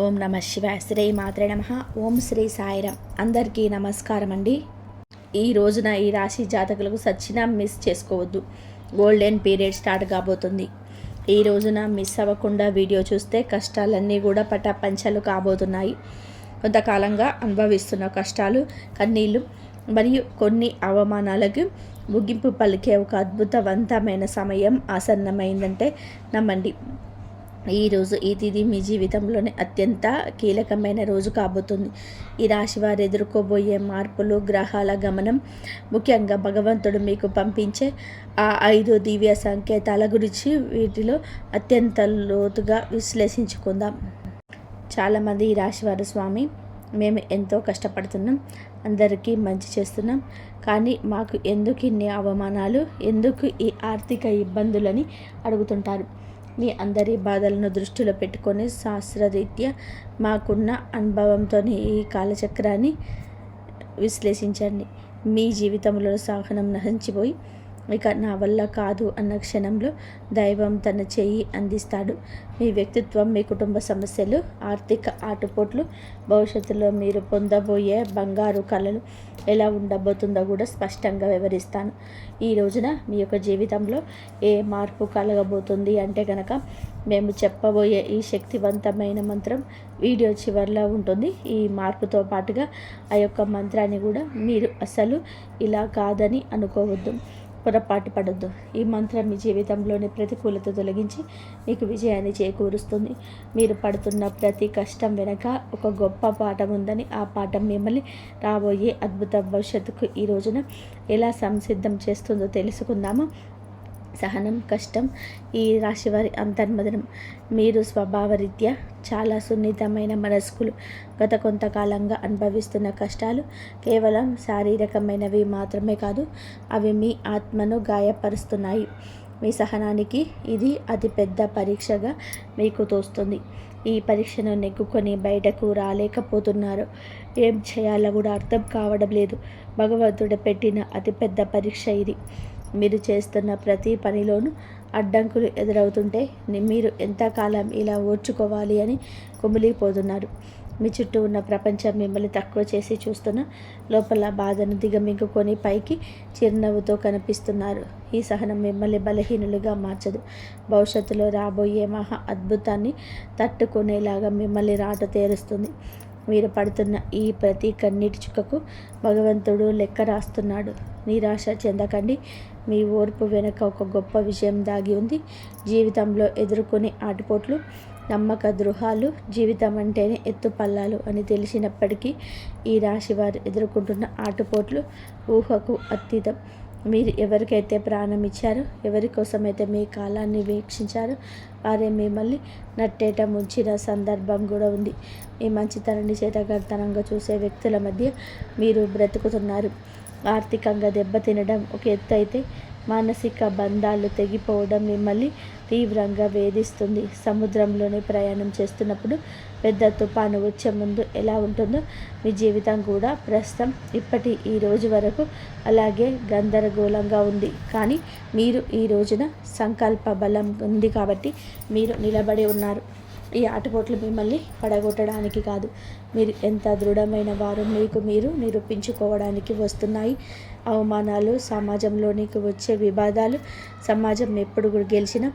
ఓం నమ శివాయ. శ్రీ మాత్రే నమ. ఓం శ్రీ సాయిరామ్. అందరికీ నమస్కారం అండి. ఈ రోజున ఈ రాశి జాతకులకు సచ్చినా మిస్ చేసుకోవద్దు. గోల్డెన్ పీరియడ్ స్టార్ట్ కాబోతుంది. ఈ రోజున మిస్ అవ్వకుండా వీడియో చూస్తే కష్టాలన్నీ కూడా పటాపంచలు కాబోతున్నాయి. కొంతకాలంగా అనుభవిస్తున్న కష్టాలు, కన్నీళ్ళు మరియు కొన్ని అవమానాలకు ముగింపు పలికే ఒక అద్భుతవంతమైన సమయం ఆసన్నమైందంటే నమ్మండి. ఈరోజు ఈ తిథి మీ జీవితంలోనే అత్యంత కీలకమైన రోజు కాబోతుంది. ఈ రాశి వారు ఎదుర్కోబోయే మార్పులు, గ్రహాల గమనం, ముఖ్యంగా భగవంతుడు మీకు పంపించే ఆ 5 దివ్య సంకేతాల గురించి వీటిలో అత్యంత లోతుగా విశ్లేషించుకుందాం. చాలామంది ఈ రాశివారు, స్వామి మేము ఎంతో కష్టపడుతున్నాం, అందరికీ మంచి చేస్తున్నాం, కానీ మాకు ఎందుకు ఇన్ని అవమానాలు, ఎందుకు ఈ ఆర్థిక ఇబ్బందులని అడుగుతుంటారు. మీ అందరి బాధలను దృష్టిలో పెట్టుకొని శాస్త్రరీత్యా మాకున్న అనుభవంతో ఈ కాలచక్రాన్ని విశ్లేషించండి. మీ జీవితంలో సహనం నశించిపోయి ఇక నా వల్ల కాదు అన్న క్షణంలో దైవం తన చెయ్యి అందిస్తాడు. మీ వ్యక్తిత్వం, మీ కుటుంబ సమస్యలు, ఆర్థిక ఆటుపోట్లు, భవిష్యత్తులో మీరు పొందబోయే బంగారు కళలు ఎలా ఉండబోతుందో కూడా స్పష్టంగా వివరిస్తాను. ఈ రోజున మీ యొక్క జీవితంలో ఏ మార్పు కలగబోతుంది అంటే కనుక మేము చెప్పబోయే ఈ శక్తివంతమైన మంత్రం వీడియో చివరిలో ఉంటుంది. ఈ మార్పుతో పాటుగా ఆ యొక్క మంత్రాన్ని కూడా మీరు అసలు ఇలా కాదని అనుకోవద్దు, పొరపాటు పడొద్దు. ఈ మంత్రం మీ జీవితంలోని ప్రతికూలత తొలగించి మీకు విజయాన్ని చేకూరుస్తుంది. మీరు పడుతున్న ప్రతి కష్టం వెనక ఒక గొప్ప పాఠం ఉందని, ఆ పాఠం మిమ్మల్ని రాబోయే అద్భుత భవిష్యత్తుకు ఈ రోజున ఎలా సంసిద్ధం చేస్తుందో తెలుసుకుందాము. సహనం, కష్టం ఈ రాశివారి అంతర్మదనం. మీరు స్వభావరీత్యా చాలా సున్నితమైన మనస్కులు. గత కొంతకాలంగా అనుభవిస్తున్న కష్టాలు కేవలం శారీరకమైనవి మాత్రమే కాదు, అవి మీ ఆత్మను గాయపరుస్తున్నాయి. మీ సహనానికి ఇది అతిపెద్ద పరీక్షగా మీకు తోస్తుంది. ఈ పరీక్షను నెగ్గుకొని బయటకు రాలేకపోతున్నారు. ఏం చేయాలో కూడా అర్థం కావడం లేదు. భగవంతుడు పెట్టిన అతిపెద్ద పరీక్ష ఇది. మీరు చేస్తున్న ప్రతి పనిలోనూ అడ్డంకులు ఎదురవుతుంటే మీరు ఎంతకాలం ఇలా ఓర్చుకోవాలి అని కుమిలిపోతున్నారు. మీ చుట్టూ ఉన్న ప్రపంచం మిమ్మల్ని తక్కువ చేసి చూస్తున్న లోపల బాధను దిగమింగుకొని పైకి చిరునవ్వుతో కనిపిస్తున్నారు. ఈ సహనం మిమ్మల్ని బలహీనులుగా మార్చదు. భవిష్యత్తులో రాబోయే మహా అద్భుతాన్ని తట్టుకునేలాగా మిమ్మల్ని రాట తేరుస్తుంది. మీరు పడుతున్న ఈ ప్రతి కన్నీటి చుక్కకు భగవంతుడు లెక్క రాస్తున్నాడు. నిరాశ చెందకండి. మీ ఓర్పు వెనుక ఒక గొప్ప విజయం దాగి ఉంది. జీవితంలో ఎదుర్కొనే ఆటుపోట్లు, నమ్మక ద్రోహాలు జీవితం అంటేనే ఎత్తుపల్లాలు అని తెలిసినప్పటికీ ఈ రాశి వారు ఎదుర్కొంటున్న ఆటుపోట్లు ఊహకు అతీతం. మీరు ఎవరికైతే ప్రాణం ఇచ్చారో, ఎవరి కోసమైతే మీ కాలాన్ని వీక్షించారో వారే మిమ్మల్ని నట్టేట ముంచిన సందర్భం కూడా ఉంది. మీ మంచితనాన్ని చేతగర్తనంగా చూసే వ్యక్తుల మధ్య మీరు బ్రతుకుతున్నారు. ఆర్థికంగా దెబ్బతినడం ఒక ఎత్తు అయితే, మానసిక బంధాలు తెగిపోవడం మిమ్మల్ని తీవ్రంగా వేధిస్తుంది. సముద్రంలోనే ప్రయాణం చేస్తున్నప్పుడు పెద్ద తుఫాను వచ్చే ముందు ఎలా ఉంటుందో మీ జీవితం కూడా ప్రస్తుతం ఇప్పటి ఈ రోజు వరకు అలాగే గందరగోళంగా ఉంది. కానీ మీరు ఈ రోజున సంకల్ప బలం ఉంది కాబట్టి మీరు నిలబడి ఉన్నారు. ఈ ఆటపోట్లు మిమ్మల్ని పడగొట్టడానికి కాదు, మీరు ఎంత దృఢమైన వారు మీకు మీరు నిరూపించుకోవడానికి వస్తున్నాయి. అవమానాలు, సమాజంలోనికి వచ్చే వివాదాలు, సమాజం ఎప్పుడు కూడా గెలిచినా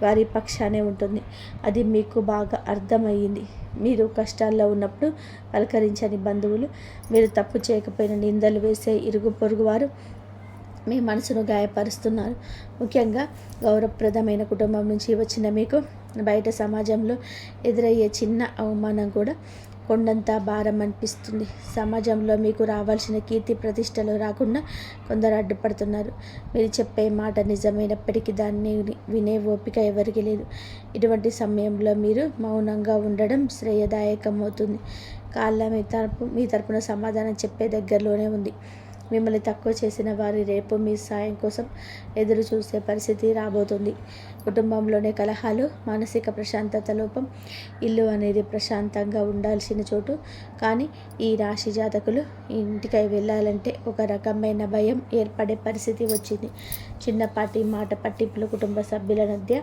వారి పక్షానే ఉంటుంది. అది మీకు బాగా అర్థమయ్యింది. మీరు కష్టాల్లో ఉన్నప్పుడు పలకరించని బంధువులు, మీరు తప్పు చేయకపోయిన నిందలు వేసే ఇరుగు పొరుగు వారు మీ మనసును గాయపరుస్తున్నారు. ముఖ్యంగా గౌరవప్రదమైన కుటుంబం నుంచి వచ్చిన మీకు బయట సమాజంలో ఎదురయ్యే చిన్న అవమానం కూడా కొండంత భారం అనిపిస్తుంది. సమాజంలో మీకు రావాల్సిన కీర్తి ప్రతిష్టలు రాకుండా కొందరు అడ్డుపడుతున్నారు. మీరు చెప్పే మాట నిజమైనప్పటికీ దాన్ని వినే ఓపిక ఎవరికి లేదు. ఇటువంటి సమయంలో మీరు మౌనంగా ఉండడం శ్రేయదాయకం అవుతుంది. కాళ్ళ మీ తరపున సమాధానం చెప్పే దగ్గరలోనే ఉంది. మిమ్మల్ని తక్కువ చేసిన వారి రేపు మీ సాయం కోసం ఎదురు చూసే పరిస్థితి రాబోతుంది. కుటుంబంలోనే కలహాలు, మానసిక ప్రశాంతత లోపం. ఇల్లు అనేది ప్రశాంతంగా ఉండాల్సిన చోటు, కానీ ఈ రాశి జాతకులు ఇంటికై వెళ్ళాలంటే ఒక రకమైన భయం ఏర్పడే పరిస్థితి వచ్చింది. చిన్నపాటి మాట పట్టింపులు కుటుంబ సభ్యుల మధ్య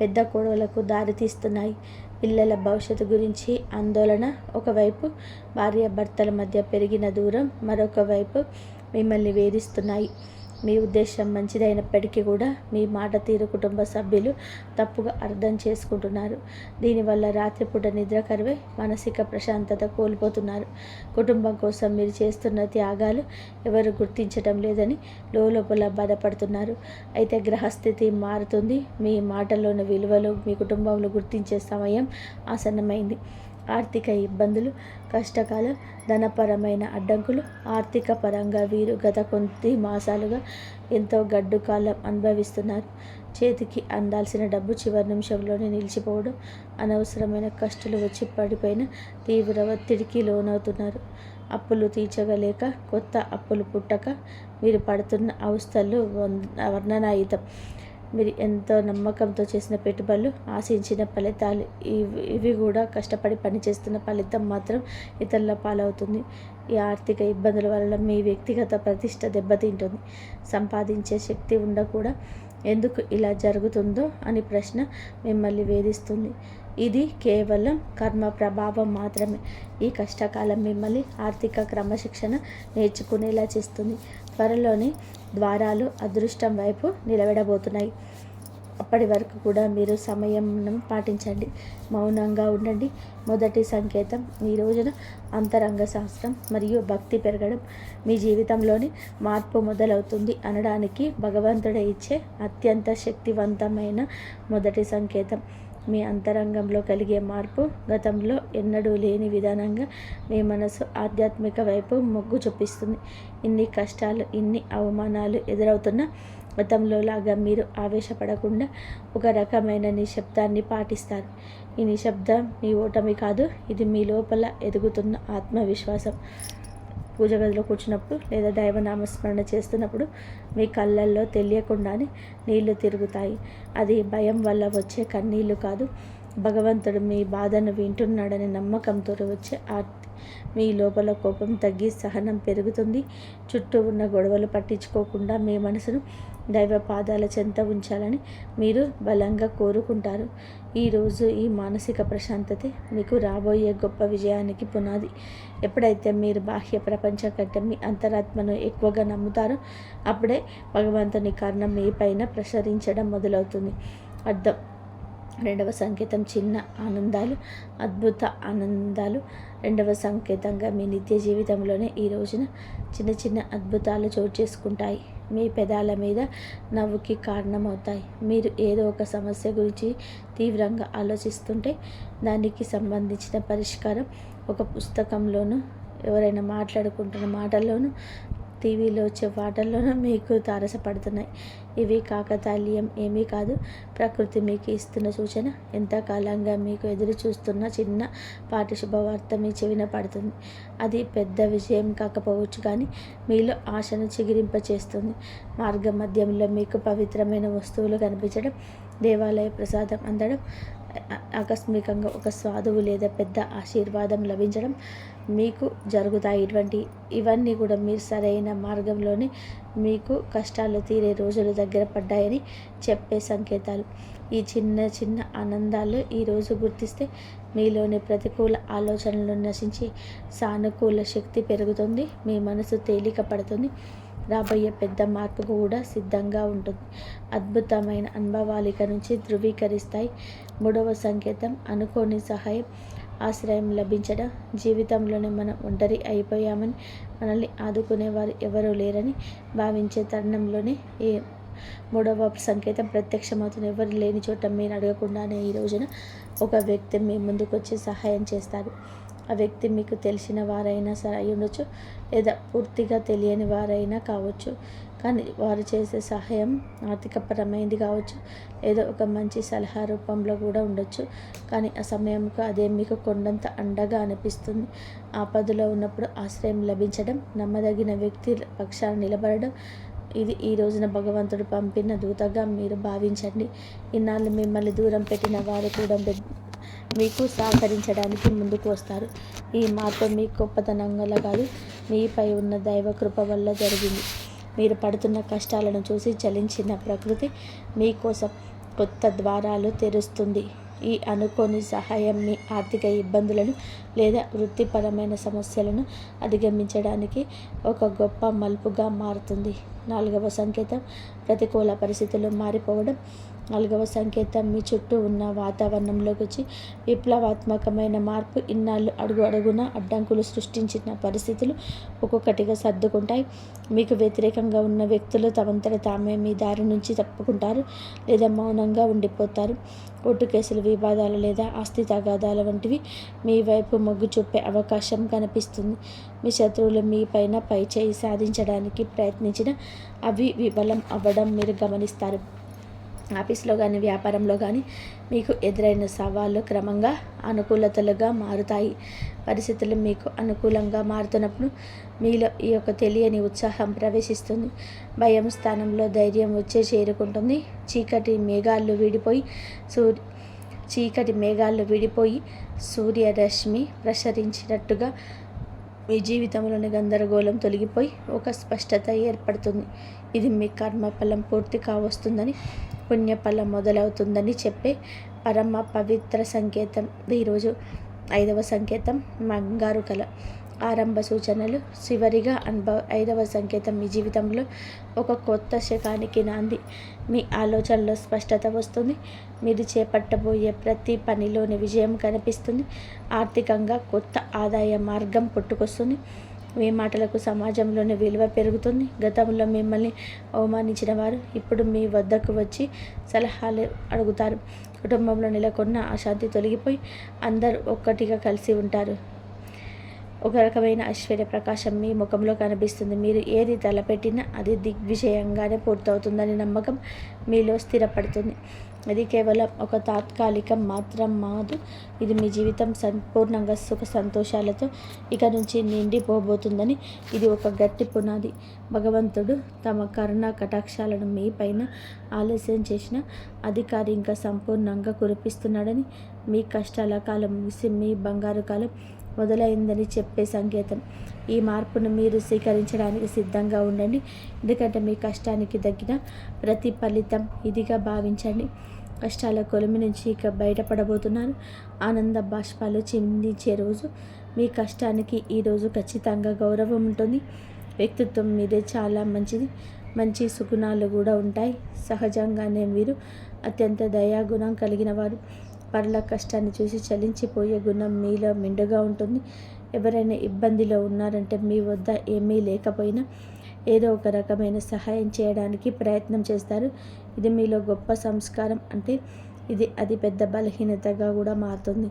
పెద్ద గొడవలకు దారితీస్తున్నాయి. పిల్లల భవిష్యత్తు గురించి ఆందోళన. ఒకవైపు భార్యాభర్తల మధ్య పెరిగిన దూరం, మరొక వైపు మిమ్మల్ని వేధిస్తున్నాయి. మీ ఉద్దేశం మంచిదైనప్పటికీ కూడా మీ మాట తీరు కుటుంబ సభ్యులు తప్పుగా అర్థం చేసుకుంటున్నారు. దీనివల్ల రాత్రిపూట నిద్ర కరువై మానసిక ప్రశాంతత కోల్పోతున్నారు. కుటుంబం కోసం మీరు చేస్తున్న త్యాగాలు ఎవరు గుర్తించటం లేదని లోపల బాధపడుతున్నారు. అయితే గ్రహస్థితి మారుతుంది. మీ మాటల్లోని విలువలు మీ కుటుంబంలో గుర్తించే సమయం ఆసన్నమైంది. ఆర్థిక ఇబ్బందులు, కష్టకాలం, ధనపరమైన అడ్డంకులు. ఆర్థిక పరంగా వీరు గత కొద్ది మాసాలుగా ఎంతో గడ్డు కాలం అనుభవిస్తున్నారు. చేతికి అందాల్సిన డబ్బు చివరి నిమిషంలోనే నిలిచిపోవడం, అనవసరమైన కష్టాలు వచ్చి పడిపోయిన తీవ్ర ఒత్తిడికి లోనవుతున్నారు. అప్పులు తీర్చగలేక కొత్త అప్పులు పుట్టక మీరు పడుతున్న అవస్థలు వర్ణనాయుతం. మీరు ఎంతో నమ్మకంతో చేసిన పెట్టుబడులు, ఆశించిన ఫలితాలు ఇవి కూడా కష్టపడి పనిచేస్తున్న ఫలితం మాత్రం ఇతరుల పాలవుతుంది. ఈ ఆర్థిక ఇబ్బందుల వల్ల మీ వ్యక్తిగత ప్రతిష్ట దెబ్బతింటుంది. సంపాదించే శక్తి ఉండకూడా ఎందుకు ఇలా జరుగుతుందో అని ప్రశ్న మిమ్మల్ని వేధిస్తుంది. ఇది కేవలం కర్మ ప్రభావం మాత్రమే. ఈ కష్టకాలం మిమ్మల్ని ఆర్థిక క్రమశిక్షణ నేర్చుకునేలా చేస్తుంది. త్వరలోనే ద్వారాలు అదృష్టం వైపు నిలబడబోతున్నాయి. అప్పటి వరకు కూడా మీరు సమయం పాటించండి, మౌనంగా ఉండండి. మొదటి సంకేతం, ఈ రోజున అంతరంగ శాస్త్రం మరియు భక్తి పెరగడం, మీ జీవితంలోని మార్పు మొదలవుతుంది అనడానికి భగవంతుడే ఇచ్చే అత్యంత శక్తివంతమైన మొదటి సంకేతం. మీ అంతరంగంలో కలిగే మార్పు గతంలో ఎన్నడూ లేని విధానంగా మీ మనసు ఆధ్యాత్మిక వైపు మొగ్గు చూపిస్తుంది. ఇన్ని కష్టాలు, ఇన్ని అవమానాలు ఎదురవుతున్నా గతంలో లాగా మీరు ఆవేశపడకుండా ఒక రకమైన నిశ్శబ్దాన్ని పాటిస్తారు. ఈ నిశ్శబ్దం మీ ఓటమి కాదు, ఇది మీ లోపల ఎదుగుతున్న ఆత్మవిశ్వాసం. పూజ గదిలో కూర్చున్నప్పుడు లేదా దైవనామస్మరణ చేస్తున్నప్పుడు మీ కళ్ళల్లో తెలియకుండానే నీళ్లు తిరుగుతాయి. అది భయం వల్ల వచ్చే కన్నీళ్లు కాదు, భగవంతుడు మీ బాధను వింటున్నాడనే నమ్మకంతో వచ్చే ఆర్తి. మీ లోపల కోపం తగ్గి సహనం పెరుగుతుంది. చుట్టూ ఉన్న గొడవలు పట్టించుకోకుండా మీ మనసును దైవ పాదాల చెంత ఉంచాలని మీరు బలంగా కోరుకుంటారు. ఈరోజు ఈ మానసిక ప్రశాంతతే మీకు రాబోయే గొప్ప విజయానికి పునాది. ఎప్పుడైతే మీరు బాహ్య ప్రపంచం కంటే మీ అంతరాత్మను ఎక్కువగా నమ్ముతారో అప్పుడే భగవంతుని కారణం మీ పైన ప్రసరించడం మొదలవుతుంది. అర్థం. రెండవ సంకేతం, చిన్న ఆనందాలు, అద్భుత ఆనందాలు. రెండవ సంకేతంగా మీ నిత్య జీవితంలోనే ఈ రోజున చిన్న చిన్న అద్భుతాలు చోటు చేసుకుంటాయి. మీ పెదాల మీద నవ్వుకి కారణమవుతాయి. మీరు ఏదో ఒక సమస్య గురించి తీవ్రంగా ఆలోచిస్తుంటే దానికి సంబంధించిన పరిష్కారం ఒక పుస్తకంలోనూ, ఎవరైనా మాట్లాడుకుంటున్న మాటల్లోనూ, టీవీలో వచ్చే పాటల్లోనూ మీకు తారసపడుతున్నాయి. ఇవి కాకతాళీయం ఏమీ కాదు. ప్రకృతి మీకు ఇస్తున్న సూచన. ఎంతకాలంగా మీకు ఎదురు చూస్తున్న చిన్న పాటి శుభవార్త మీ చెవిన పడుతుంది. అది పెద్ద విజయం కాకపోవచ్చు, కానీ మీలో ఆశను చిగిరింపచేస్తుంది. మార్గ మధ్యంలో మీకు పవిత్రమైన వస్తువులు కనిపించడం, దేవాలయ ప్రసాదం అందడం, ఆకస్మికంగా ఒక సాధువు లేదా పెద్ద ఆశీర్వాదం లభించడం మీకు జరుగుతాయి. ఇవన్నీ కూడా మీరు సరైన మార్గంలోనే మీకు కష్టాలు తీరే రోజులు దగ్గర పడ్డాయని చెప్పే సంకేతాలు. ఈ చిన్న చిన్న ఆనందాలు ఈరోజు గుర్తిస్తే మీలోని ప్రతికూల ఆలోచనలు నశించి సానుకూల శక్తి పెరుగుతుంది. మీ మనసు తేలిక పడుతుంది. రాబోయే పెద్ద మార్పు కూడా సిద్ధంగా ఉంటుంది. అద్భుతమైన అనుభవాలిక నుంచి ధృవీకరిస్తాయి. మూడవ సంకేతం, అనుకోని సహాయం, ఆశ్రయం లభించడం. జీవితంలోనే మనం ఒంటరి అయిపోయామని, మనల్ని ఆదుకునేవారు ఎవరూ లేరని భావించే తరుణంలోనే ఈ మూడవ సంకేతం ప్రత్యక్షమవుతుంది. ఎవరు లేని చోట మీరు అడగకుండానే ఈ రోజున ఒక వ్యక్తి మీ ముందుకు వచ్చి సహాయం చేస్తారు. ఆ వ్యక్తి మీకు తెలిసిన వారైనా సరే అయి ఉండొచ్చు, లేదా పూర్తిగా తెలియని వారైనా కావచ్చు. కానీ వారు చేసే సహాయం ఆర్థికపరమైనది కావచ్చు, లేదా ఒక మంచి సలహా రూపంలో కూడా ఉండొచ్చు. కానీ ఆ సమయంకు అదే మీకు కొండంత అండగా అనిపిస్తుంది. ఆపదలో ఉన్నప్పుడు ఆశ్రయం లభించడం, నమ్మదగిన వ్యక్తి పక్షాన నిలబడడం, ఇది ఈ రోజున భగవంతుడు పంపిన దూతగా మీరు భావించండి. ఇన్నాళ్ళు మిమ్మల్ని దూరం పెట్టిన వారు కూడా మీకు సహకరించడానికి ముందుకు వస్తారు. ఈ మార్పు మీ గొప్పతనం వల్ల కాదు, మీపై ఉన్న దైవ కృప వల్ల జరిగింది. మీరు పడుతున్న కష్టాలను చూసి చలించిన ప్రకృతి మీకోసం కొత్త ద్వారాలు తెరుస్తుంది. ఈ అనుకోని సహాయం మీ ఆర్థిక ఇబ్బందులను లేదా వృత్తిపరమైన సమస్యలను అధిగమించడానికి ఒక గొప్ప మలుపుగా మారుతుంది. 4వ సంకేతం ప్రతికూల పరిస్థితులు మారిపోవడం. 4వ సంకేతం మీ చుట్టూ ఉన్న వాతావరణంలోకి వచ్చి విప్లవాత్మకమైన మార్పు. ఇన్నాళ్ళు అడుగు అడుగున అడ్డంకులు సృష్టించిన పరిస్థితులు ఒక్కొక్కటిగా సర్దుకుంటాయి. మీకు వ్యతిరేకంగా ఉన్న వ్యక్తులు తమంతట తామే మీ దారి నుంచి తప్పుకుంటారు లేదా మౌనంగా ఉండిపోతారు. కోర్టు కేసులు, వివాదాలు లేదా ఆస్తి తగాదాల వంటివి మీ వైపు మొగ్గు చూపే అవకాశం కనిపిస్తుంది. మీ శత్రువులు మీ పైన పైచేయి సాధించడానికి ప్రయత్నించిన అవి విఫలం అవ్వడం మీరు గమనిస్తారు. ఆఫీస్లో కానీ వ్యాపారంలో కానీ మీకు ఎదురైన సవాళ్ళు క్రమంగా అనుకూలతలుగా మారుతాయి. పరిస్థితులు మీకు అనుకూలంగా మారుతున్నప్పుడు మీలో ఈ యొక్క తెలియని ఉత్సాహం ప్రవేశిస్తుంది. భయం స్థానంలో ధైర్యం వచ్చే చేరుకుంటుంది. చీకటి మేఘాలు విడిపోయి సూర్యరశ్మి ప్రసరించినట్టుగా మీ జీవితంలోని గందరగోళం తొలగిపోయి ఒక స్పష్టత ఏర్పడుతుంది. ఇది మీ కర్మఫలం పూర్తి కావస్తుందని, పుణ్యఫలం మొదలవుతుందని చెప్పే పరమ పవిత్ర సంకేతం. ఈరోజు 5వ సంకేతం బంగారు కళ. ఆరంభ సూచనలు. చివరిగా 5వ సంకేతం మీ జీవితంలో ఒక కొత్త శకానికి నాంది. మీ ఆలోచనలో స్పష్టత వస్తుంది. మీరు చేపట్టబోయే ప్రతి పనిలోని విజయం కనిపిస్తుంది. ఆర్థికంగా కొత్త ఆదాయ మార్గం పుట్టుకొస్తుంది. మీ మాటలకు సమాజంలోని విలువ పెరుగుతుంది. గతంలో మిమ్మల్ని అవమానించిన వారు ఇప్పుడు మీ వద్దకు వచ్చి సలహాలు అడుగుతారు. కుటుంబంలో నెలకొన్న అశాంతి తొలగిపోయి అందరూ ఒక్కటిగా కలిసి ఉంటారు. ఒక రకమైన ఐశ్వర్య ప్రకాశం మీ ముఖంలో కనిపిస్తుంది. మీరు ఏది తలపెట్టినా అది దిగ్విజయంగానే పూర్తవుతుందని నమ్మకం మీలో స్థిరపడుతుంది. ఇది కేవలం ఒక తాత్కాలికం మాత్రం మాదు. ఇది మీ జీవితం సంపూర్ణంగా సుఖ సంతోషాలతో ఇక నుంచి నిండిపోబోతుందని ఇది ఒక గట్టి పునాది. భగవంతుడు తమ కరుణా కటాక్షాలను మీ పైన ఆలస్యం చేసిన అధికారి ఇంకా సంపూర్ణంగా కురిపిస్తున్నాడని, మీ కష్టాల కాలం ముగిసి మీ బంగారు కాలం మొదలైందని చెప్పే సంకేతం. ఈ మార్పును మీరు స్వీకరించడానికి సిద్ధంగా ఉండండి. ఎందుకంటే మీ కష్టానికి తగ్గిన ప్రతి ఫలితం ఇదిగా భావించండి. కష్టాల కొలిమి నుంచి ఇక బయటపడబోతున్నారు. ఆనంద బాష్పాలు చిందించే రోజు. మీ కష్టానికి ఈరోజు ఖచ్చితంగా గౌరవం ఉంటుంది. వ్యక్తిత్వం మీదే చాలా మంచిది. మంచి సుగుణాలు కూడా ఉంటాయి. సహజంగానే మీరు అత్యంత దయాగుణం కలిగిన వారు. పరుల కష్టాన్ని చూసి చలించిపోయే గుణం మీలో మెండుగా ఉంటుంది. ఎవరైనా ఇబ్బందిలో ఉన్నారంటే మీ వద్ద ఏమీ లేకపోయినా ఏదో ఒక రకమైన సహాయం చేయడానికి ప్రయత్నం చేస్తారు. ఇది మీలో గొప్ప సంస్కారం. అంటే ఇది అతి పెద్ద బలహీనతగా కూడా మారుతుంది.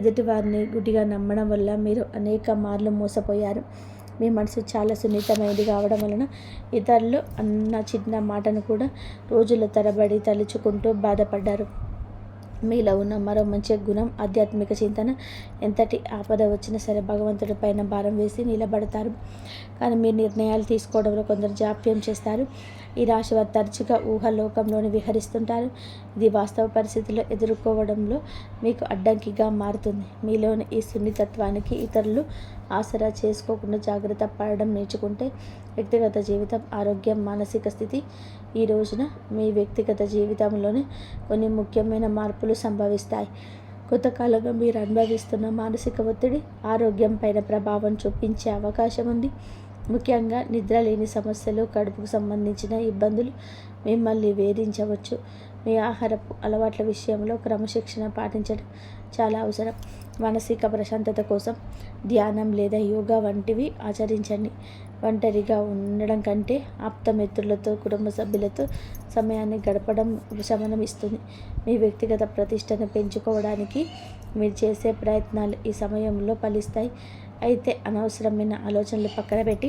ఎదుటివారిని గుడ్డిగా నమ్మడం వల్ల మీరు అనేక మార్లు మోసపోయారు. మీ మనసు చాలా సున్నితమైనది కావడం వలన ఇతరులు అన్న చిన్న మాటను కూడా రోజుల తరబడి తలుచుకుంటూ బాధపడ్డారు. మీలో ఉన్న మరో మంచి గుణం ఆధ్యాత్మిక చింతన. ఎంతటి ఆపద వచ్చినా సరే భగవంతుడి పైన భారం వేసి నిలబడతారు. కానీ మీరు నిర్ణయాలు తీసుకోవడంలో కొందరు జాప్యం చేస్తారు. ఈ రాశి వారు తరచుగా ఊహలోకంలోనే విహరిస్తుంటారు. ఇది వాస్తవ పరిస్థితుల్లో ఎదుర్కోవడంలో మీకు అడ్డంకిగా మారుతుంది. మీలోని ఈ సున్నితత్వానికి ఇతరులు ఆసరా చేసుకోకుండా జాగ్రత్త పడడం నేర్చుకుంటే వ్యక్తిగత జీవితం, ఆరోగ్యం, మానసిక స్థితి. ఈ రోజున మీ వ్యక్తిగత జీవితంలోనే కొన్ని ముఖ్యమైన మార్పులు సంభవిస్తాయి. కొంతకాలంగా మీరు అనుభవిస్తున్న మానసిక ఒత్తిడి ఆరోగ్యం పైన ప్రభావం చూపించే అవకాశం ఉంది. ముఖ్యంగా నిద్రలేని సమస్యలు, కడుపుకు సంబంధించిన ఇబ్బందులు మిమ్మల్ని వేధించవచ్చు. మీ ఆహారపు అలవాట్ల విషయంలో క్రమశిక్షణ పాటించడం చాలా అవసరం. మానసిక ప్రశాంతత కోసం ధ్యానం లేదా యోగా వంటివి ఆచరించండి. ఒంటరిగా ఉండడం కంటే ఆప్తమిత్రులతో, కుటుంబ సభ్యులతో సమయాన్ని గడపడం ఉపశమనం ఇస్తుంది. మీ వ్యక్తిగత ప్రతిష్టను పెంచుకోవడానికి మీరు చేసే ప్రయత్నాలు ఈ సమయంలో ఫలిస్తాయి. అయితే అనవసరమైన ఆలోచనలు పక్కన పెట్టి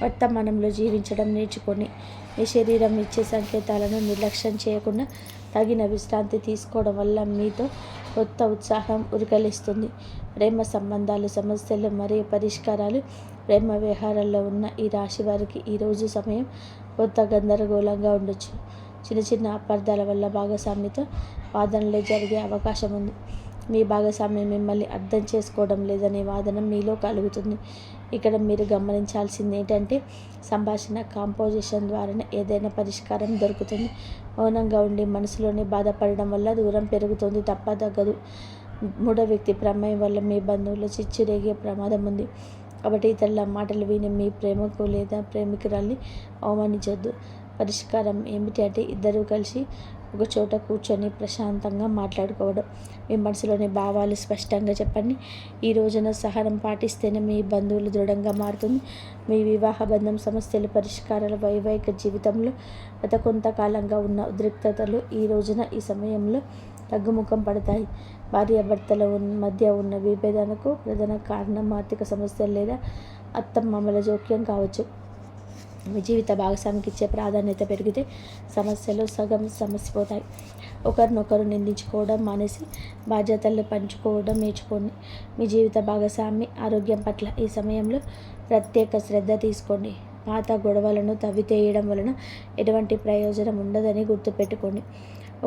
వర్తమానంలో జీవించడం నేర్చుకొని మీ శరీరం ఇచ్చే సంకేతాలను నిర్లక్ష్యం చేయకుండా తగిన విశ్రాంతి తీసుకోవడం వల్ల మీతో కొత్త ఉత్సాహం ఉరకలిస్తుంది. ప్రేమ సంబంధాలు, సమస్యలు మరియు పరిష్కారాలు. ప్రేమ వ్యవహారాల్లో ఉన్న ఈ రాశి వారికి ఈరోజు సమయం కొత్త గందరగోళంగా ఉండొచ్చు. చిన్న చిన్న అపార్థాల వల్ల భాగస్వామితో వాదనలు జరిగే అవకాశం ఉంది. మీ భాగస్వామి మిమ్మల్ని అర్థం చేసుకోవడం లేదనే వాదన మీలో కలుగుతుంది. ఇక్కడ మీరు గమనించాల్సింది ఏంటంటే సంభాషణ కాంపోజిషన్ ద్వారానే ఏదైనా పరిష్కారం దొరుకుతుంది. మౌనంగా ఉండి మనసులోనే బాధపడడం వల్ల దూరం పెరుగుతుంది తప్ప తగ్గదు. మూడో వ్యక్తి ప్రమేయం వల్ల మీ బంధువులు చిచ్చురేగే ప్రమాదం ఉంది. కాబట్టి ఇతరుల మాటలు విని మీ ప్రేమకు లేదా ప్రేమికురాల్ని అవమానించొద్దు. పరిష్కారం ఏమిటి అంటే ఇద్దరూ కలిసి ఒక చోట కూర్చొని ప్రశాంతంగా మాట్లాడుకోవడం. మీ మనసులోని భావాలు స్పష్టంగా చెప్పండి. ఈ రోజున సహనం పాటిస్తేనే మీ బంధువులు దృఢంగా మారుతుంది. మీ వివాహ బంధం సమస్యలు పరిష్కారాల వైవాహిక జీవితంలో గత కొంతకాలంగా ఉన్న ఉద్రిక్తతలు ఈ రోజున ఈ సమయంలో తగ్గుముఖం పడతాయి. భార్యాభర్తల మధ్య ఉన్న విభేదాలకు ప్రధాన కారణం ఆర్థిక సమస్యలు లేదా అత్తమామల జోక్యం కావచ్చు. మీ జీవిత భాగస్వామికి ఇచ్చే ప్రాధాన్యత పెరిగితే సమస్యలు సగం సమసిపోతాయి. ఒకరినొకరు నిందించుకోవడం మానేసి బాధ్యతలు పంచుకోవడం నేర్చుకోండి. మీ జీవిత భాగస్వామి ఆరోగ్యం పట్ల ఈ సమయంలో ప్రత్యేక శ్రద్ధ తీసుకోండి. పాత గొడవలను తవ్వితేయడం వలన ఎటువంటి ప్రయోజనం ఉండదని గుర్తుపెట్టుకోండి.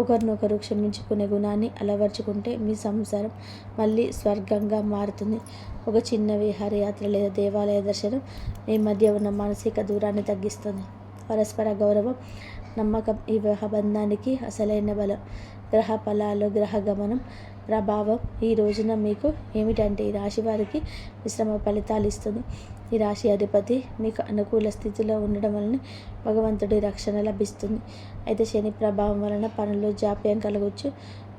ఒకరినొకరు క్షమించుకునే గుణాన్ని అలవర్చుకుంటే మీ సంసారం మళ్ళీ స్వర్గంగా మారుతుంది. ఒక చిన్న విహారయాత్ర లేదా దేవాలయ దర్శనం మీ మధ్య ఉన్న మానసిక దూరాన్ని తగ్గిస్తుంది. పరస్పర గౌరవం, నమ్మకం ఈ వివాహ బంధానికి అసలైన బలం. గ్రహ ఫలాలు, గ్రహ గమనం ప్రభావం ఈ రోజున మీకు ఏమిటంటే ఈ రాశి వారికి మిశ్రమ ఫలితాలు ఇస్తుంది. ఈ రాశి అధిపతి మీకు అనుకూల స్థితిలో ఉండడం వలన భగవంతుడి రక్షణ లభిస్తుంది. అయితే శని ప్రభావం వలన పనులు జాప్యం కలగవచ్చు.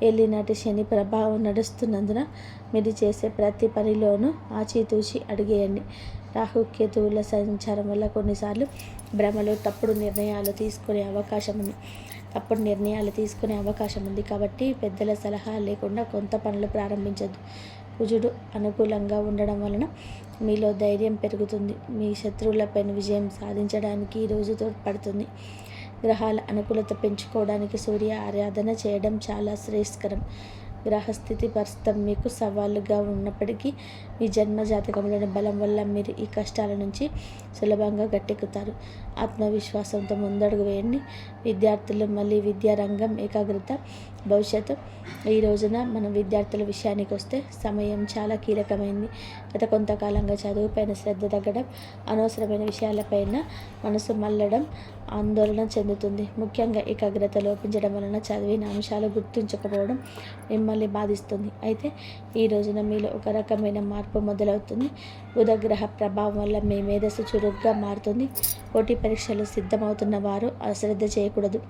ఏలినాటి శని ప్రభావం నడుస్తున్నందున మీరు చేసే ప్రతి పనిలోనూ ఆచితూచి అడిగేయండి. రాహుకేతువుల సంచారం వల్ల కొన్నిసార్లు భ్రమలు, తప్పుడు నిర్ణయాలు తీసుకునే అవకాశం ఉంది. కాబట్టి పెద్దల సలహా లేకుండా కొంత పనులు ప్రారంభించద్దు. కుజుడు అనుకూలంగా ఉండడం వలన మీలో ధైర్యం పెరుగుతుంది. మీ శత్రువులపైన విజయం సాధించడానికి ఈ రోజు తోడ్పడుతుంది. గ్రహాల అనుకూలత పెంచుకోవడానికి సూర్య ఆరాధన చేయడం చాలా శ్రేయస్కరం. గ్రహస్థితి ప్రస్తుతం మీకు సవాలుగా ఉన్నప్పటికీ మీ జన్మ జాతకంలోని బలం వల్ల మీరు ఈ కష్టాల నుంచి సులభంగా గట్టెక్కుతారు. ఆత్మవిశ్వాసంతో ముందడుగు వేయండి. విద్యార్థులు మళ్ళీ విద్యారంగం ఏకాగ్రత భవిష్యత్తు. ఈ రోజున మనం విద్యార్థుల విషయానికి వస్తే సమయం చాలా కీలకమైంది. గత కొంతకాలంగా చదువుపైన శ్రద్ధ తగ్గడం, అనవసరమైన విషయాలపైన మనసు మళ్ళడం ఆందోళన చెందుతుంది. ముఖ్యంగా ఏకాగ్రత లోపించడం వలన చదివిన అంశాలు గుర్తుంచకపోవడం మిమ్మల్ని బాధిస్తుంది. అయితే ఈ రోజున మీలో ఒక రకమైన మార్పు మొదలవుతుంది. బుధగ్రహ ప్రభావం వల్ల మీ మేధస్సు చురుగ్గా మారుతుంది. పోటీ పరీక్షలు సిద్ధమవుతున్న వారు అశ్రద్ధ చేయకూడదు.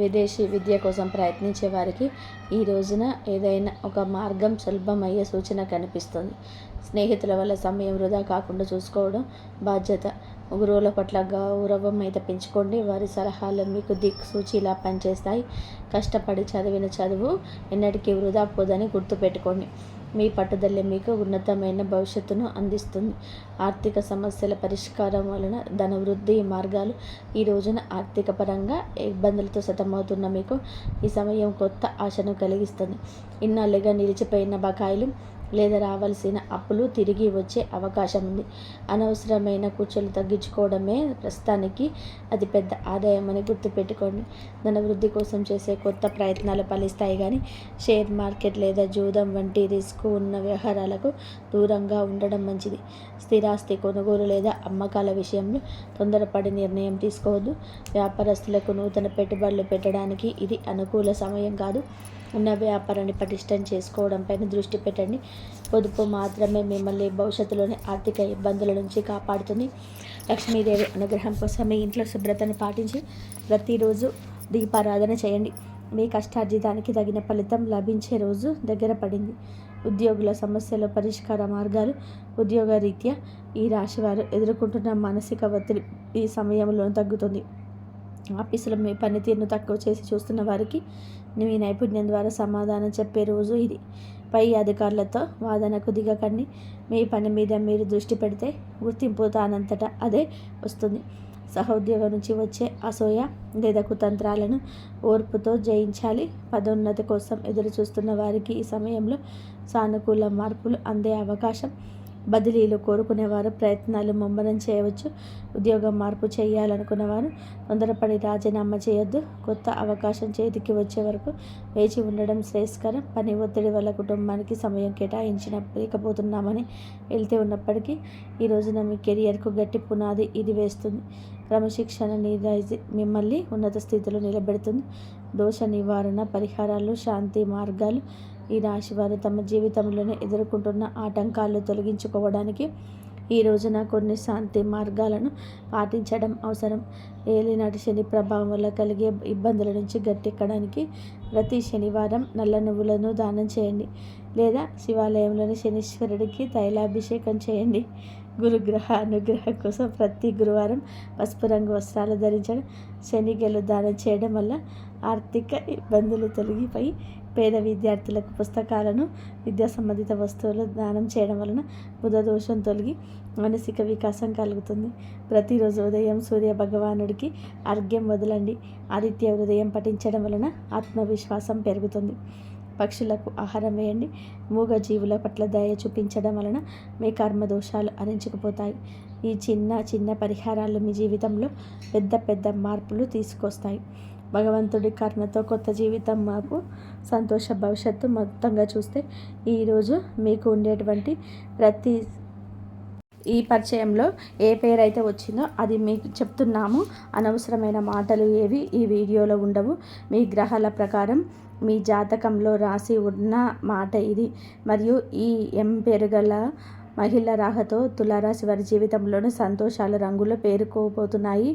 విదేశీ విద్య కోసం ప్రయత్నించే వారికి ఈ రోజున ఏదైనా ఒక మార్గం సులభమయ్యే సూచన కనిపిస్తుంది. స్నేహితుల వల్ల సమయం వృధా కాకుండా చూసుకోవడం బాధ్యత. గురువుల పట్ల గౌరవం అయితే పెంచుకోండి. వారి సలహాలు మీకు దిక్సూచిలా పనిచేస్తాయి. కష్టపడి చదివిన చదువు ఎన్నటికీ వృధా పోదని గుర్తుపెట్టుకోండి. మీ పట్టుదల మీకు ఉన్నతమైన భవిష్యత్తును అందిస్తుంది. ఆర్థిక సమస్యల పరిష్కారం వలన ధన వృద్ధి మార్గాలు. ఈ రోజున ఆర్థిక పరంగా ఇబ్బందులతో సతమవుతున్న మీకు ఈ సమయం కొత్త ఆశను కలిగిస్తుంది. ఇన్నాళ్ళుగా నిలిచిపోయిన బకాయిలు లేదా రావాల్సిన అప్పులు తిరిగి వచ్చే అవకాశం ఉంది. అనవసరమైన ఖర్చులు తగ్గించుకోవడమే ప్రస్తుతానికి అతిపెద్ద ఆదాయం అని గుర్తుపెట్టుకోండి. ధన వృద్ధి కోసం చేసే కొత్త ప్రయత్నాలు ఫలిస్తాయి, కానీ షేర్ మార్కెట్ లేదా జూదం వంటి రిస్క్ ఉన్న వ్యవహారాలకు దూరంగా ఉండడం మంచిది. స్థిరాస్తి కొనుగోలు లేదా అమ్మకాల విషయంలో తొందరపడి నిర్ణయం తీసుకోవద్దు. వ్యాపారస్తులకు నూతన పెట్టుబడులు పెట్టడానికి ఇది అనుకూల సమయం కాదు. ఉన్న వ్యాపారాన్ని పటిష్టం చేసుకోవడంపైన దృష్టి పెట్టండి. పొదుపు మాత్రమే మిమ్మల్ని భవిష్యత్తులోని ఆర్థిక ఇబ్బందుల నుంచి కాపాడుతుంది. లక్ష్మీదేవి అనుగ్రహం కోసం మీ ఇంట్లో శుభ్రతను పాటించి ప్రతిరోజు దీపారాధన చేయండి. మీ కష్టార్జితానికి తగిన ఫలితం లభించే రోజు దగ్గర పడింది. ఉద్యోగుల సమస్యల పరిష్కార మార్గాలు. ఉద్యోగరీత్యా ఈ రాశివారు ఎదుర్కొంటున్న మానసిక ఒత్తిడి ఈ సమయంలో తగ్గుతుంది. ఆఫీసులో మీ పనితీరును తక్కువ చేసి చూస్తున్న వారికి మీ నైపుణ్యం ద్వారా సమాధానం చెప్పే రోజు ఇది. పై అధికారులతో వాదనకు దిగకండి. మీ పని మీద మీరు దృష్టి పెడితే గుర్తింపు తానంతటా అదే వస్తుంది. సహోద్యోగం నుంచి వచ్చే అసూయ లేదా కుతంత్రాలను ఓర్పుతో జయించాలి. పదోన్నతి కోసం ఎదురు చూస్తున్న వారికి ఈ సమయంలో సానుకూల మార్పులు అందే అవకాశం. బదిలీలు కోరుకునేవారు ప్రయత్నాలు ముమ్మరం చేయవచ్చు. ఉద్యోగం మార్పు చేయాలనుకున్నవారు తొందరపడి రాజీనామా చేయొద్దు. కొత్త అవకాశం చేతికి వచ్చే వరకు వేచి ఉండడం శ్రేయస్కరం. పని ఒత్తిడి వల్ల కుటుంబానికి సమయం కేటాయించలేకపోతున్నామని వెళ్తే ఉన్నప్పటికీ ఈ రోజున మీ కెరియర్కు గట్టి పునాది ఇది వేస్తుంది. క్రమశిక్షణ మిమ్మల్ని ఉన్నత స్థితిలో నిలబెడుతుంది. దోష నివారణ పరిహారాలు, శాంతి మార్గాలు. ఈ రాశివారు తమ జీవితంలోనే ఎదుర్కొంటున్న ఆటంకాలు తొలగించుకోవడానికి ఈ రోజున కొన్ని శాంతి మార్గాలను పాటించడం అవసరం. ఏలినాటి శని ప్రభావం వల్ల కలిగే ఇబ్బందుల నుంచి గట్టెక్కడానికి ప్రతి శనివారం నల్ల నువ్వులను దానం చేయండి, లేదా శివాలయంలోని శనీశ్వరుడికి తైలాభిషేకం చేయండి. గురుగ్రహ అనుగ్రహం కోసం ప్రతి గురువారం పసుపు రంగు వస్త్రాలు ధరించడం, శనిగలు దానం చేయడం వల్ల ఆర్థిక ఇబ్బందులు తొలగిపోయి పేద విద్యార్థులకు పుస్తకాలను, విద్యా సంబంధిత వస్తువులు దానం చేయడం వలన బుధ దోషం తొలగి మానసిక వికాసం కలుగుతుంది. ప్రతిరోజు ఉదయం సూర్య భగవానుడికి అర్ఘ్యం వదలండి. ఆదిత్య హృదయం పఠించడం వలన ఆత్మవిశ్వాసం పెరుగుతుంది. పక్షులకు ఆహారం వేయండి. మూగ జీవుల పట్ల దయ చూపించడం వలన మీ కర్మ దోషాలు అరించుకుపోతాయి. ఈ చిన్న చిన్న పరిహారాలు మీ జీవితంలో పెద్ద పెద్ద మార్పులు తీసుకొస్తాయి. భగవంతుడి కరుణతో కొత్త జీవితం మాకు సంతోష భవిష్యత్తు. మొత్తంగా చూస్తే ఈరోజు మీకు ఉండేటువంటి ప్రతి ఈ పరిచయంలో ఏ పేరైతే వచ్చిందో అది మీకు చెప్తున్నాము. అనవసరమైన మాటలు ఏవి ఈ వీడియోలో ఉండవు. మీ గ్రహాల ప్రకారం మీ జాతకంలో రాసి ఉన్న మాట ఇది. మరియు ఈ పేరు గల మహిళ రాహతో తులారాశి వారి జీవితంలోని సంతోషాల రంగులో పేరుకోబోతున్నాయి.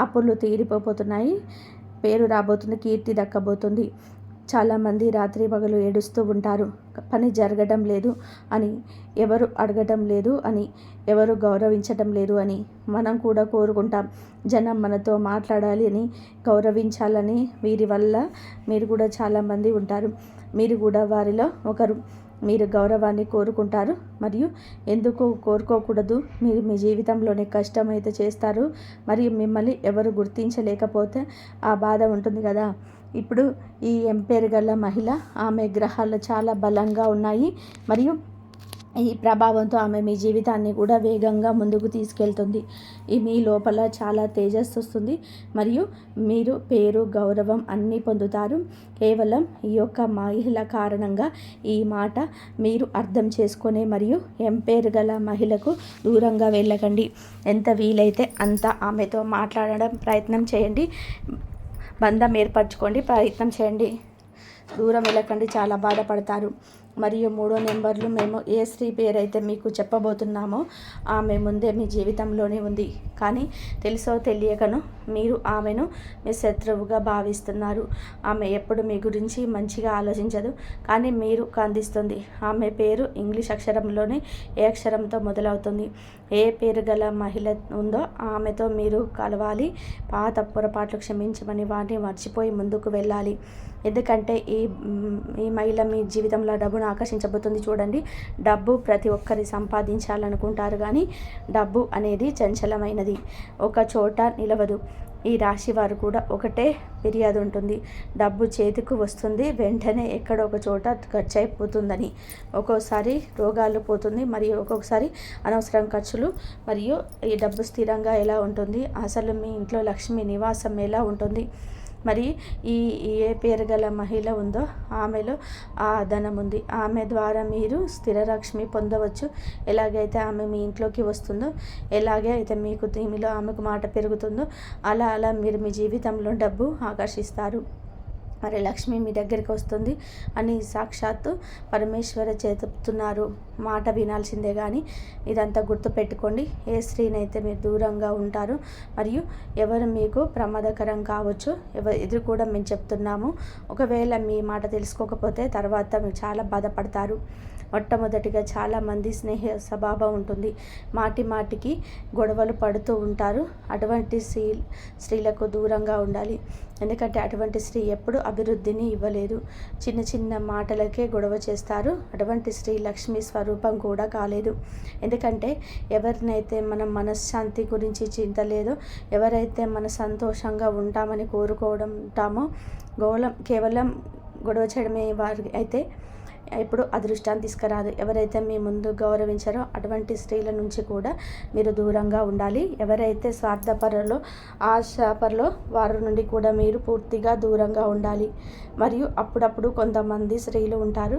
అప్పులు తీరిపోతున్నాయి. పేరు రాబోతుంది. కీర్తి దక్కబోతుంది. చాలామంది రాత్రి పగలు ఏడుస్తూ ఉంటారు. పని జరగడం లేదు అని, ఎవరు అడగడం లేదు అని, ఎవరు గౌరవించడం లేదు అని. మనం కూడా కోరుకుంటాం జనం మనతో మాట్లాడాలి అని, గౌరవించాలని. వీరి వల్ల మీరు కూడా చాలామంది ఉంటారు. మీరు కూడా వారిలో ఒకరు. మీరు గౌరవాన్ని కోరుకుంటారు. మరియు ఎందుకు కోరుకోకూడదు? మీరు మీ జీవితంలోనే కష్టమైతే చేస్తారు. మరియు మిమ్మల్ని ఎవరు గుర్తించలేకపోతే ఆ బాధ ఉంటుంది కదా. ఇప్పుడు ఈ పేరు గల మహిళ, ఆమె గ్రహాలు చాలా బలంగా ఉన్నాయి. మరియు ఈ ప్రభావంతో ఆమె మీ జీవితాన్ని కూడా వేగంగా ముందుకు తీసుకెళ్తుంది. మీ లోపల చాలా తేజస్సు వస్తుంది. మరియు మీరు పేరు, గౌరవం అన్నీ పొందుతారు. కేవలం ఈ యొక్క మహిళ కారణంగా ఈ మాట మీరు అర్థం చేసుకొని మరియు పేరు గల మహిళకు దూరంగా వెళ్ళకండి. ఎంత వీలైతే అంత ఆమెతో మాట్లాడడం ప్రయత్నం చేయండి. బంధం ఏర్పరచుకోండి, ప్రయత్నం చేయండి. దూరం వెళ్ళకండి, చాలా బాధపడతారు. మరియు 3వ నెంబర్లు మేము ఏ స్త్రీ పేరైతే మీకు చెప్పబోతున్నామో ఆమె ముందే మీ జీవితంలోనే ఉంది. కానీ తెలుసో తెలియకను మీరు ఆమెను మీ శత్రువుగా భావిస్తున్నారు. ఆమె ఎప్పుడు మీ గురించి మంచిగా ఆలోచించదు, కానీ మీరు కందిస్తుంది. ఆమె పేరు ఇంగ్లీష్ అక్షరంలోనే ఏ అక్షరంతో మొదలవుతుంది. ఏ పేరు గల మహిళ ఉందో ఆమెతో మీరు కలవాలి. పాత పొరపాట్లు క్షమించమని వాటిని మర్చిపోయి ముందుకు వెళ్ళాలి. ఎందుకంటే ఈ మహిళ మీ జీవితంలో డబ్బును ఆకర్షించబోతుంది. చూడండి, డబ్బు ప్రతి ఒక్కరి సంపాదించాలనుకుంటారు, కానీ డబ్బు అనేది చంచలమైనది, ఒక చోట నిలవదు. ఈ రాశి వారు కూడా ఒకటే ఫిర్యాదు ఉంటుంది. డబ్బు చేతికి వస్తుంది, వెంటనే ఎక్కడో ఒక చోట ఖర్చు అయిపోతుందని. ఒక్కోసారి రోగాలు పోతుంది, మరియు ఒక్కొక్కసారి అనవసరం ఖర్చులు. మరియు ఈ డబ్బు స్థిరంగా ఎలా ఉంటుంది? అసలు మీ ఇంట్లో లక్ష్మి నివాసం ఎలా ఉంటుంది? మరి ఏ పేరు గల మహిళ ఉందో ఆమెలో ఆ ధనం ఉంది. ఆమె ద్వారా మీరు స్థిరలక్ష్మి పొందవచ్చు. ఎలాగైతే ఆమె మీ ఇంట్లోకి వస్తుందో, ఎలాగే అయితే మీకు దీనిలో ఆమెకు మాట పెరుగుతుందో అలా మీరు మీ జీవితంలో డబ్బు ఆకర్షిస్తారు. మరి లక్ష్మి మీ దగ్గరికి వస్తుంది అని సాక్షాత్తు పరమేశ్వర చెప్తున్నారు. మాట వినాల్సిందే. కానీ ఇదంతా గుర్తుపెట్టుకోండి. ఏ స్త్రీనైతే మీరు దూరంగా ఉంటారో మరియు ఎవరు మీకు ప్రమాదకరం కావచ్చు, ఎదురు కూడా మేము చెప్తున్నాము. ఒకవేళ మీ మాట తెలుసుకోకపోతే తర్వాత మీరు చాలా బాధపడతారు. మొట్టమొదటిగా చాలామంది స్నేహ స్వభావం ఉంటుంది. మాటికి గొడవలు పడుతూ ఉంటారు. అటువంటి స్త్రీలకు దూరంగా ఉండాలి. ఎందుకంటే అటువంటి స్త్రీ ఎప్పుడు అభివృద్ధిని ఇవ్వలేదు. చిన్న చిన్న మాటలకే గొడవ చేస్తారు. అటువంటి స్త్రీ లక్ష్మీ స్వరూపం కూడా కాలేదు. ఎందుకంటే ఎవరినైతే మనం మనశ్శాంతి గురించి చింత లేదో, ఎవరైతే మన సంతోషంగా ఉంటామని కోరుకోవడం ఉంటామో, కేవలం గొడవ చేయడమే వారి అయితే ఎప్పుడు అదృష్టాన్ని తీసుకురాదు. ఎవరైతే మీ ముందు గౌరవించారో అటువంటి స్త్రీల నుంచి కూడా మీరు దూరంగా ఉండాలి. ఎవరైతే స్వార్థపరులో ఆశాపరులో వారి నుండి కూడా మీరు పూర్తిగా దూరంగా ఉండాలి. మరియు అప్పుడప్పుడు కొంతమంది స్త్రీలు ఉంటారు,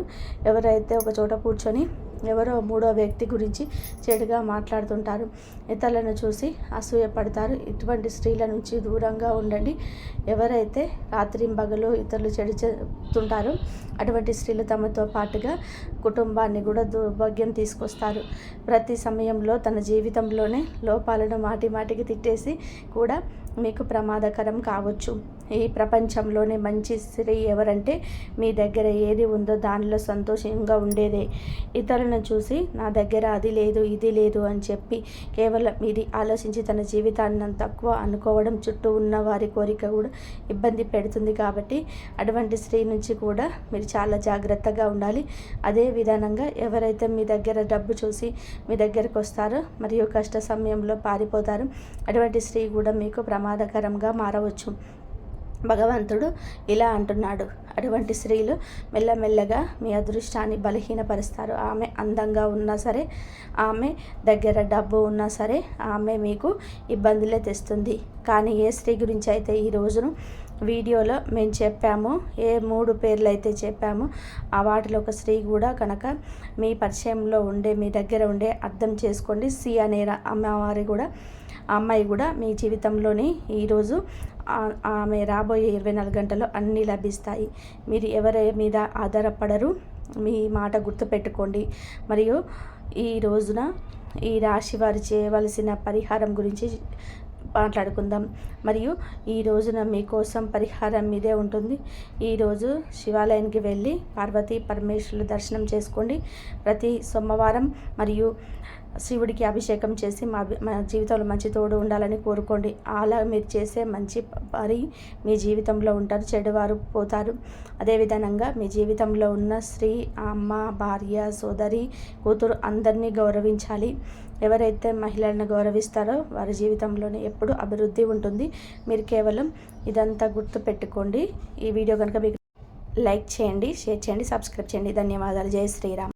ఎవరైతే ఒక చోట కూర్చొని ఎవరో మూడో వ్యక్తి గురించి చెడుగా మాట్లాడుతుంటారు, ఇతరులను చూసి అసూయపడతారు. ఇటువంటి స్త్రీల నుంచి దూరంగా ఉండండి. ఎవరైతే రాత్రింబగలు ఇతరులు చెడు చెప్తుంటారో అటువంటి స్త్రీలు తమతో పాటుగా కుటుంబాన్ని కూడా దౌర్భాగ్యం తీసుకొస్తారు. ప్రతి సమయంలో తన జీవితంలోనే లోపాలను మాటికి తిట్టేసి కూడా మీకు ప్రమాదకరం కావచ్చు. ఈ ప్రపంచంలోనే మంచి స్త్రీ ఎవరంటే మీ దగ్గర ఏది ఉందో దానిలో సంతోషంగా ఉండేదే. ఇతరులను చూసి నా దగ్గర అది లేదు ఇది లేదు అని చెప్పి కేవలం ఇది ఆలోచించి తన జీవితాన్ని తక్కువ అనుకోవడం చుట్టూ ఉన్న వారి కోరిక కూడా ఇబ్బంది పెడుతుంది. కాబట్టి అటువంటి స్త్రీ నుంచి కూడా మీరు చాలా జాగ్రత్తగా ఉండాలి. అదే విధానంగా ఎవరైతే మీ దగ్గర డబ్బు చూసి మీ దగ్గరకు వస్తారో మరియు కష్ట సమయంలో పారిపోతారో అటువంటి స్త్రీ కూడా మీకు ప్రమాదకరంగా మారవచ్చు. భగవంతుడు ఇలా అంటున్నాడు, అటువంటి స్త్రీలు మెల్లమెల్లగా మీ అదృష్టాన్ని బలహీనపరుస్తారు. ఆమె అందంగా ఉన్నా సరే, ఆమె దగ్గర డబ్బు ఉన్నా సరే ఆమె మీకు ఇబ్బందులే తెస్తుంది. కానీ ఏ స్త్రీ గురించి అయితే ఈ రోజును వీడియోలో మేము చెప్పామో, ఏ 3 పేర్లు అయితే చెప్పామో ఆ వాటిలో ఒక స్త్రీ కూడా కనుక మీ పరిచయంలో ఉండే మీ దగ్గర ఉండే అర్థం చేసుకోండి. సి అనే అమ్మవారి కూడా ఆ అమ్మాయి కూడా మీ జీవితంలోని ఈరోజు ఆమె రాబోయే 24 గంటల్లో అన్నీ లభిస్తాయి. మీరు ఎవరి మీద ఆధారపడరు. మీ మాట గుర్తుపెట్టుకోండి. మరియు ఈ రోజున ఈ రాశి వారు చేయవలసిన పరిహారం గురించి మాట్లాడుకుందాం. మరియు ఈ రోజున మీకోసం పరిహారం మీదే ఉంటుంది. ఈరోజు శివాలయానికి వెళ్ళి పార్వతీ పరమేశ్వరుల దర్శనం చేసుకోండి. ప్రతి సోమవారం మరియు శివుడికి అభిషేకం చేసి మా జీవితంలో మంచి తోడు ఉండాలని కోరుకోండి. అలా మీరు చేసే మంచి పని మీ జీవితంలో ఉంటారు, చెడువారు పోతారు. అదేవిధంగా మీ జీవితంలో ఉన్న స్త్రీ, అమ్మ, భార్య, సోదరి, కూతురు అందరినీ గౌరవించాలి. ఎవరైతే మహిళలను గౌరవిస్తారో వారి జీవితంలోనే ఎప్పుడు అభివృద్ధి ఉంటుంది. మీరు కేవలం ఇదంతా గుర్తుపెట్టుకోండి. ఈ వీడియో కనుక మీకు లైక్ చేయండి, షేర్ చేయండి, సబ్స్క్రైబ్ చేయండి. ధన్యవాదాలు. జై శ్రీరామ్.